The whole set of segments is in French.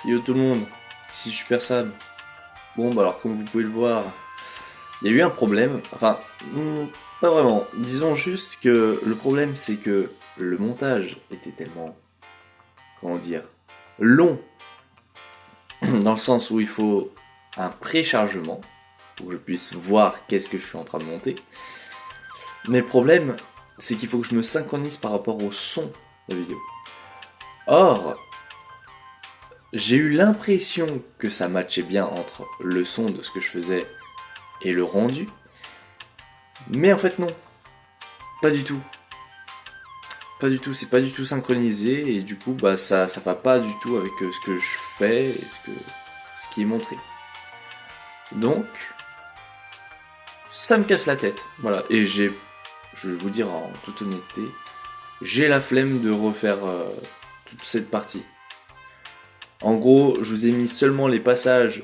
Yo tout le monde, ici Super Sam. Bon bah alors comme vous pouvez le voir, il y a eu un problème, enfin pas vraiment. Disons juste que le problème c'est que le montage était tellement, comment dire, long, dans le sens où il faut un préchargement, pour que je puisse voir qu'est-ce que je suis en train de monter. Mais le problème c'est qu'il faut que je me synchronise par rapport au son de la vidéo. Or, j'ai eu l'impression que ça matchait bien entre le son de ce que je faisais et le rendu. Mais en fait non, pas du tout. Pas du tout, c'est pas du tout synchronisé et du coup bah ça va pas du tout avec ce que je fais et ce qui est montré. Donc ça me casse la tête. Voilà, et je vais vous dire en toute honnêteté, j'ai la flemme de refaire toute cette partie. En gros, je vous ai mis seulement les passages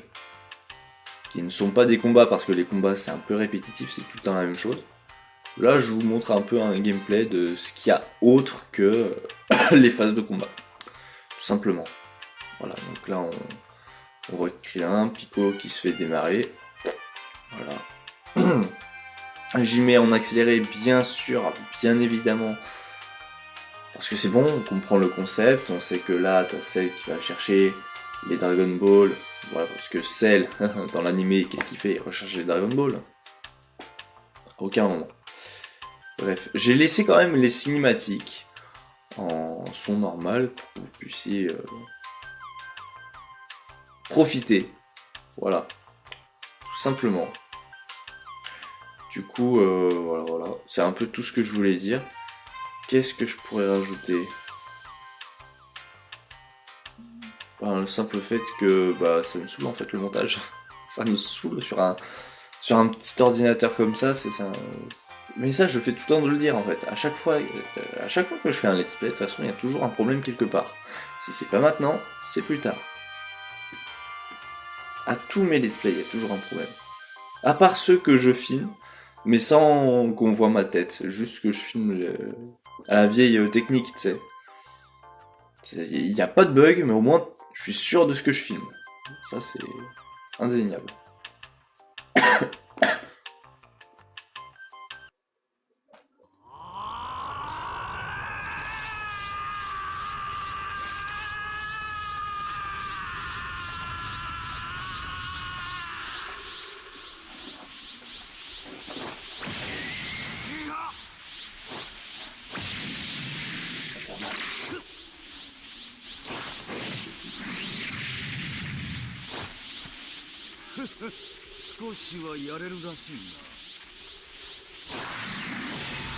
qui ne sont pas des combats parce que les combats c'est un peu répétitif, c'est tout le temps la même chose. Là, je vous montre un peu un gameplay de ce qu'il y a autre que les phases de combat, tout simplement. Voilà, donc là on voit Krillin, Piccolo qui se fait démarrer. Voilà. J'y mets en accéléré bien sûr, bien évidemment. Parce que c'est bon, on comprend le concept, on sait que là, t'as Cell qui va chercher les Dragon Ball. Voilà, parce que Cell, dans l'animé, qu'est-ce qu'il fait? Il recherche les Dragon Ball. À aucun moment. Bref, j'ai laissé quand même les cinématiques en son normal pour que vous puissiez profiter. Voilà, tout simplement. Du coup, voilà. C'est un peu tout ce que je voulais dire. Qu'est-ce que je pourrais rajouter? Ben, le simple fait que ça me saoule en fait le montage. Ça me saoule sur un petit ordinateur comme ça, c'est ça. Mais ça, je fais tout le temps de le dire en fait. À chaque fois que je fais un let's play, de toute façon, il y a toujours un problème quelque part. Si c'est pas maintenant, c'est plus tard. À tous mes let's play, il y a toujours un problème. À part ceux que je filme, mais sans qu'on voit ma tête, juste que je filme à la vieille technique, tu sais. Il n'y a pas de bug, mais au moins, je suis sûr de ce que je filme. Ça, c'est indéniable.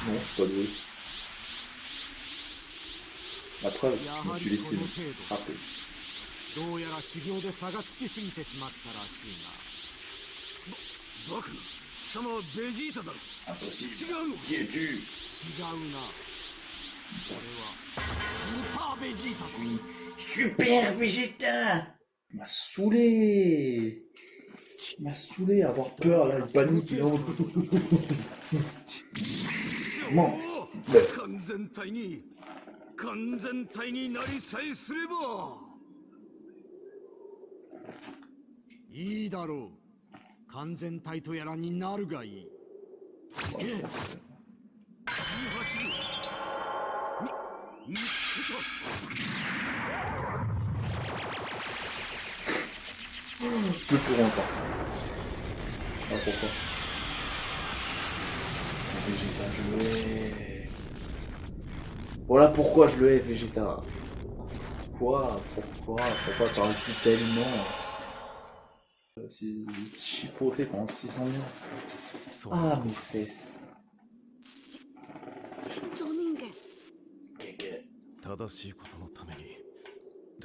Non, je suis pas doué. La preuve, je me suis laissé frapper. どうやら修行で差がつきすぎてしまったらしいな。バカな、貴様はベジータだろ。違うの。Qui es-tu? 違うな。俺はスーパーベジータだ。 Super Vegeta! Il m'a saoulé! Il m'a saoulé, avoir peur là, il panique. Non! 完全体になりさえすればいいだろう。完全体とやらになるがいい。18見つけた。Plus pour longtemps. Ah, pourquoi? Vegeta, je le hais. Voilà pourquoi je le hais, Vegeta. Pourquoi t'aurais-tu tellement chipoté pendant 600 millions? Ah, mes fesses. Kéké. 正しいことのために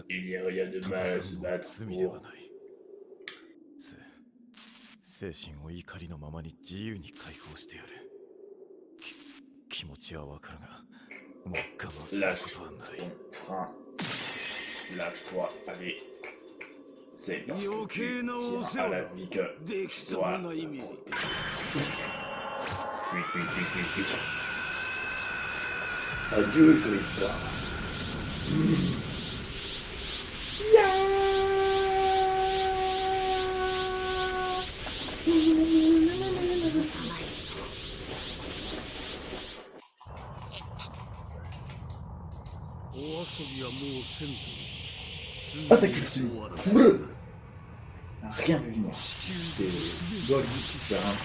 Il n'y a rien de mal à se battre 罪では pour... ない。精神を怒りのままに自由に解放してやる。気持ちはわかるが、もう我慢することはない。 Frein. Lâche-toi, allez. C'est parce que 余 tu 計なお tiens 世 à 話 la だ。 vie que でき tu そう dois な意味。 Cui. Adieu, Grippa. Yeah. Ah, t'as cultivé. Bleu. Rien vu venir. C'était bol, c'est rien.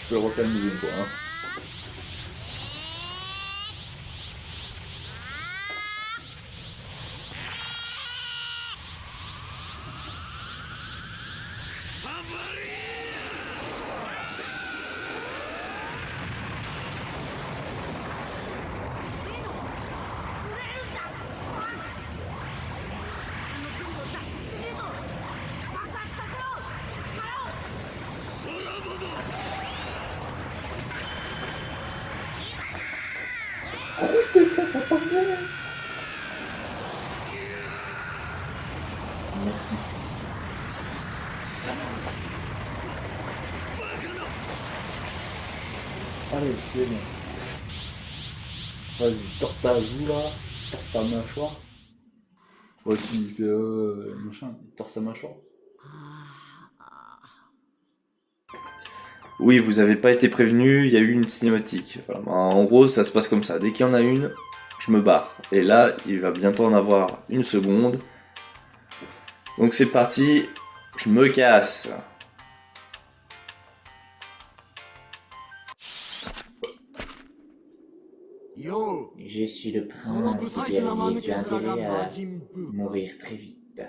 Je peux le refaire une deuxième fois. Hein. Ça parlait. Merci. Allez, c'est bon. Vas-y, tords ta joue là, tords ta mâchoire. Voici, il fait machin, il tord sa mâchoire. Oui, vous avez pas été prévenu, il y a eu une cinématique. Voilà. En gros, ça se passe comme ça. Dès qu'il y en a une, je me barre. Et là, il va bientôt en avoir une seconde. Donc c'est parti, je me casse. Je suis le prince guerrier, tu as intérêt à mourir très vite.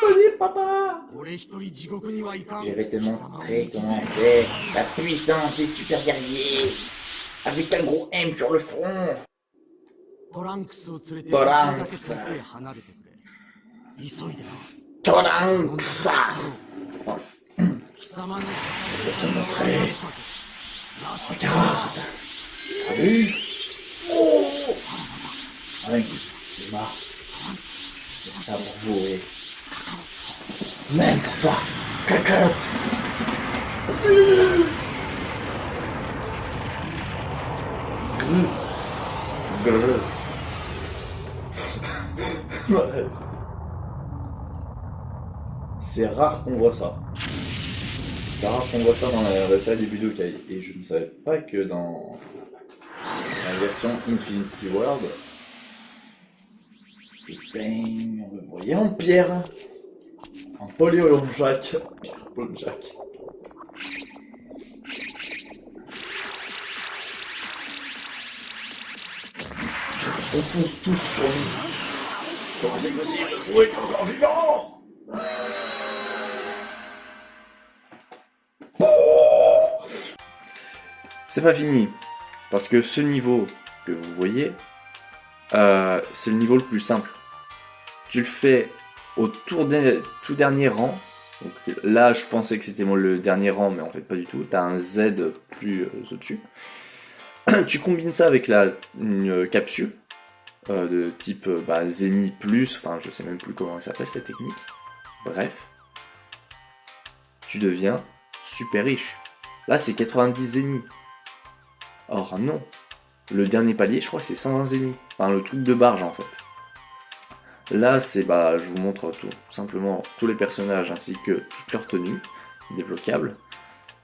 Vas-y, papa! Je vais te montrer comment c'est la puissance des super guerriers avec un gros M sur le front. Trunks. Je vais te montrer. Regarde. T'as vu? Trunks, c'est marrant. C'est ça pour vous et même pour toi, Kakarot. C'est rare qu'on voit ça. C'est rare qu'on voit ça dans la série des Budokai. Et je ne savais pas que dans la version Infinity World, et bang, on le voyait en pierre. En polyolomjac. On fonce tous sur nous. Comment c'est possible de jouer encore vivant? C'est pas fini. Parce que ce niveau que vous voyez, c'est le niveau le plus simple. Tu le fais au tout dernier rang. Donc là, je pensais que c'était le dernier rang, mais en fait pas du tout. T'as un Z plus au-dessus. Tu combines ça avec une capsule de type Zeni plus, enfin je sais même plus comment elle s'appelle cette technique. Bref, tu deviens super riche. Là, c'est 90 Zeni. Or non, le dernier palier, je crois, c'est 120 Zeni. Enfin, le truc de barge en fait. Là, c'est je vous montre tout simplement tous les personnages ainsi que toutes leurs tenues débloquables.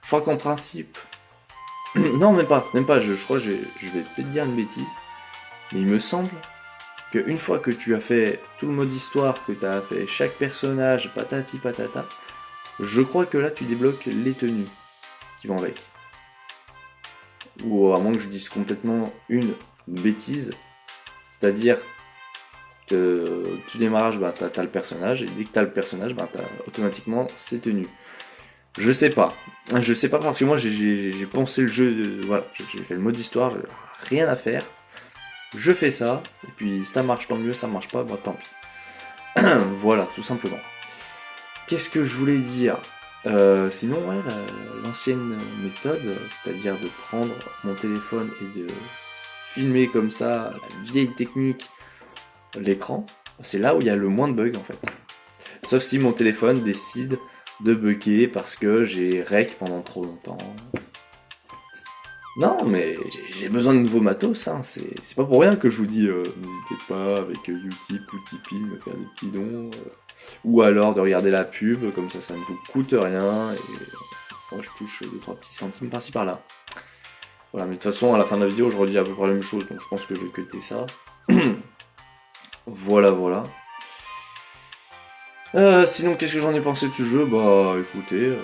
Je crois qu'en principe, non, même pas. Je crois que je vais peut-être dire une bêtise, mais il me semble qu'une fois que tu as fait tout le mode histoire, que tu as fait chaque personnage, patati patata, je crois que là tu débloques les tenues qui vont avec. Ou à moins que je dise complètement une bêtise, c'est-à-dire que tu démarrages, t'as le personnage, et dès que t'as le personnage, t'as automatiquement ses tenues. Je sais pas parce que moi j'ai pensé le jeu, voilà, j'ai fait le mode histoire, rien à faire. Je fais ça, et puis ça marche tant mieux, ça marche pas, tant pis. Voilà, tout simplement. Qu'est-ce que je voulais dire? Sinon, ouais, l'ancienne méthode, c'est-à-dire de prendre mon téléphone et de filmer comme ça, la vieille technique, l'écran, c'est là où il y a le moins de bugs en fait. Sauf si mon téléphone décide de bugger parce que j'ai rec pendant trop longtemps. Non, mais j'ai besoin de nouveaux matos, hein. C'est pas pour rien que je vous dis, n'hésitez pas avec Utip ou Tipeee me faire des petits dons, ou alors de regarder la pub, comme ça ne vous coûte rien, et moi je touche 2-3 petits centimes par-ci par-là. Voilà, mais de toute façon, à la fin de la vidéo, je redis à peu près la même chose, donc je pense que je vais cutter ça. Voilà. Sinon, qu'est-ce que j'en ai pensé de ce jeu? Bah, écoutez,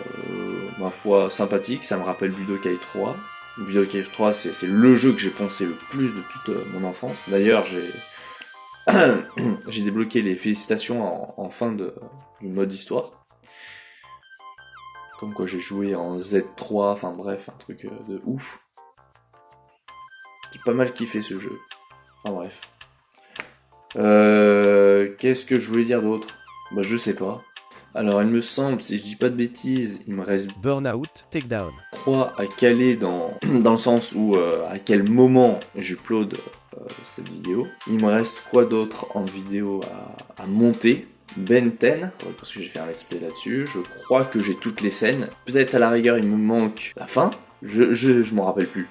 ma foi, sympathique, ça me rappelle Budokai 3. Budokai 3, c'est le jeu que j'ai poncé le plus de toute mon enfance. D'ailleurs, j'ai débloqué les félicitations en fin du mode histoire. Comme quoi j'ai joué en Z3, enfin bref, un truc de ouf. J'ai pas mal kiffé ce jeu. Enfin bref. Qu'est-ce que je voulais dire d'autre? Bah je sais pas. Alors il me semble, si je dis pas de bêtises, il me reste Burnout Takedown 3 à caler dans le sens où à quel moment j'upload cette vidéo. Il me reste quoi d'autre en vidéo à monter? Ben 10, parce que j'ai fait un let's play là-dessus. Je crois que j'ai toutes les scènes. Peut-être à la rigueur il me manque la fin. Je m'en rappelle plus.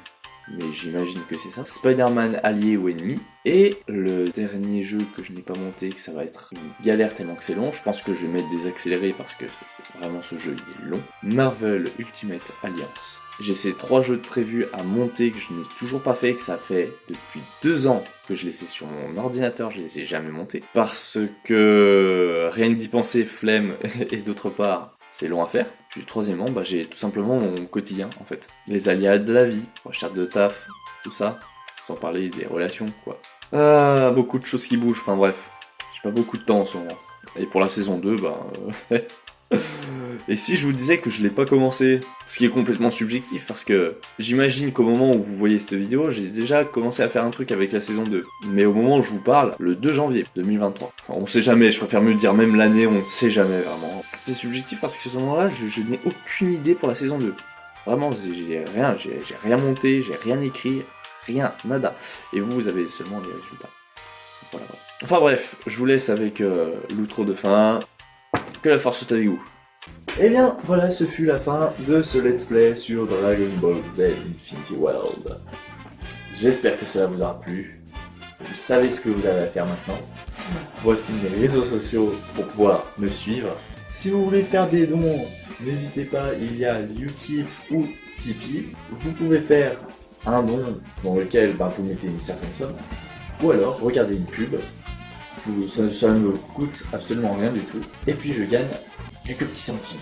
Mais j'imagine que c'est ça. Spider-Man allié ou ennemi. Et le dernier jeu que je n'ai pas monté, que ça va être une galère tellement que c'est long. Je pense que je vais mettre des accélérés parce que c'est vraiment ce jeu, il est long. Marvel Ultimate Alliance. J'ai ces 3 jeux de prévus à monter que je n'ai toujours pas fait, que ça fait depuis 2 ans que je les ai sur mon ordinateur, je les ai jamais montés. Parce que rien que d'y penser, flemme, et d'autre part, c'est long à faire. Puis troisièmement, bah, j'ai tout simplement mon quotidien en fait. Les aléas de la vie, recherche de taf, tout ça, sans parler des relations quoi. Ah, beaucoup de choses qui bougent, enfin bref. J'ai pas beaucoup de temps en ce moment. Et pour la saison 2, bah... Et si je vous disais que je l'ai pas commencé, ce qui est complètement subjectif, parce que j'imagine qu'au moment où vous voyez cette vidéo, j'ai déjà commencé à faire un truc avec la saison 2. Mais au moment où je vous parle, le 2 janvier 2023. Enfin, on sait jamais, je préfère mieux dire même l'année, on ne sait jamais vraiment. C'est subjectif parce que à ce moment-là, je n'ai aucune idée pour la saison 2. Vraiment, j'ai rien monté, j'ai rien écrit, rien, nada. Et vous avez seulement les résultats. Voilà. Enfin bref, je vous laisse avec l'outro de fin. Que la force soit avec vous. Et bien, voilà, ce fut la fin de ce let's play sur Dragon Ball Z Infinity World. J'espère que cela vous aura plu. Vous savez ce que vous avez à faire maintenant. Voici mes réseaux sociaux pour pouvoir me suivre. Si vous voulez faire des dons, n'hésitez pas, il y a Utip ou Tipeee. Vous pouvez faire un don dans lequel vous mettez une certaine somme. Ou alors, regardez une pub. Ça ne me coûte absolument rien du tout. Et puis je gagne quelques petits centimes.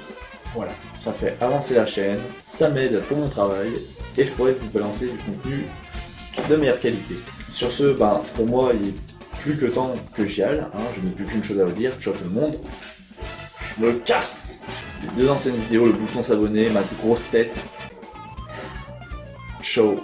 Voilà, ça fait avancer la chaîne, ça m'aide pour mon travail, et je pourrais vous balancer du contenu de meilleure qualité. Sur ce, pour moi, il est plus que temps que j'y aille, hein, je n'ai plus qu'une chose à vous dire, ciao tout le monde, je me casse. Les 2 anciennes vidéos, le bouton s'abonner, ma grosse tête, ciao.